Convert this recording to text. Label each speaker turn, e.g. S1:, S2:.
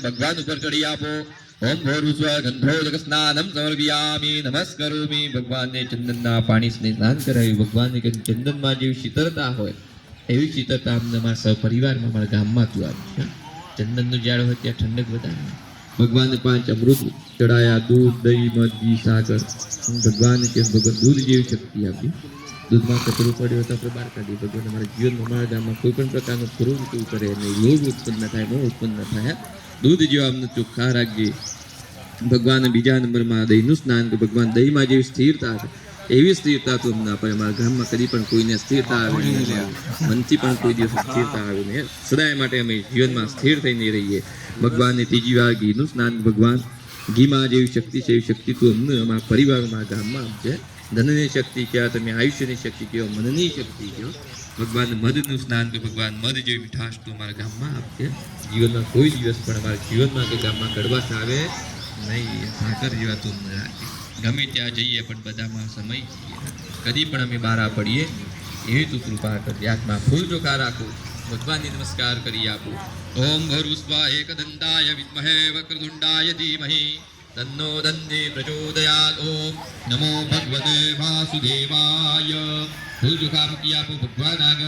S1: ભગવાન ઉપર ચડી આપો. ઓમ ભોરુસ્વ ગંધોદક સ્નાનમ સમર્પયામિ નમસ્કરોમિ. ભગવાનને ચંદનના પાણી સ્નાન કરાવ્યું. ભગવાનને કહ્યું ચંદનમાં જેવી શીતળતા હોય એવી શીતળતા અમને અમારા સહપરિવારમાં અમારા ગામમાં તું આપી. ચંદનનું ઝાડ હોય ત્યાં ઠંડક વધારે. ભગવાનને 5 અમૃત ચડાયા, દૂધ, દહીં, મધ, ઘી, સાકર. ભગવાનને કેમ ભગવાન દૂધ જેવી શક્તિ આપી. દૂધમાં કચરો પડ્યો તો આપણે બહાર કાઢીએ. ભગવાન અમારા જીવનમાં અમારા ગામમાં કોઈ પણ પ્રકારનું ખોરું કેવું કરે નહીં, લોભ ઉત્પન્ન થાય, મોહ ઉત્પન્ન થાય. દૂધ જેવા અમને ચોખ્ખા રાખજે. ભગવાન બીજા નંબરમાં દહીંનું સ્નાન, કે ભગવાન દહીંમાં જેવી સ્થિરતા છે એવી સ્થિરતા તો અમને આપે. અમારા ગામમાં કદી પણ કોઈને સ્થિરતા આવે નહીં, મનથી પણ કોઈ દિવસ સ્થિરતા આવે નહીં. સદાય માટે અમે જીવનમાં સ્થિર થઈને રહીએ. ભગવાનને ત્રીજી વાર ઘીનું સ્નાન. ભગવાન ઘીમાં જેવી શક્તિ છે એવી શક્તિ તો અમને અમારા પરિવારમાં ગામમાં આપજે. ધનની શક્તિ કહેવા, તમે આયુષ્યની શક્તિ કહો, મનની શક્તિ કહો. ભગવાન મધનું સ્નાન, કે ભગવાન મધ જેવી મીઠાશ તો અમારા ગામમાં આપજે. જીવનમાં કોઈ દિવસ પણ અમારા જીવનમાં કે ગામમાં કડવાશ આવે નહીં. સાકર જેવા તો રાખે. ગમે ત્યાં જઈએ પણ બધામાં સમય જઈએ, કદી પણ અમે બહાર પડીએ એવી તું કૃપા કરજે. હાથમાં ફૂલ ચોખા રાખો. ભગવાનને નમસ્કાર કરી આપો. ઓમ ભરુસ્વા એકદંતાય વિદ્મહે વક્રતુંડાય ધીમહિ તન્નો દંતે પ્રચોદયાત. ઓમ નમો ભગવતે વાસુદેવાય. ફૂલ ચોખા મૂકી આપો ભગવાન આગળ.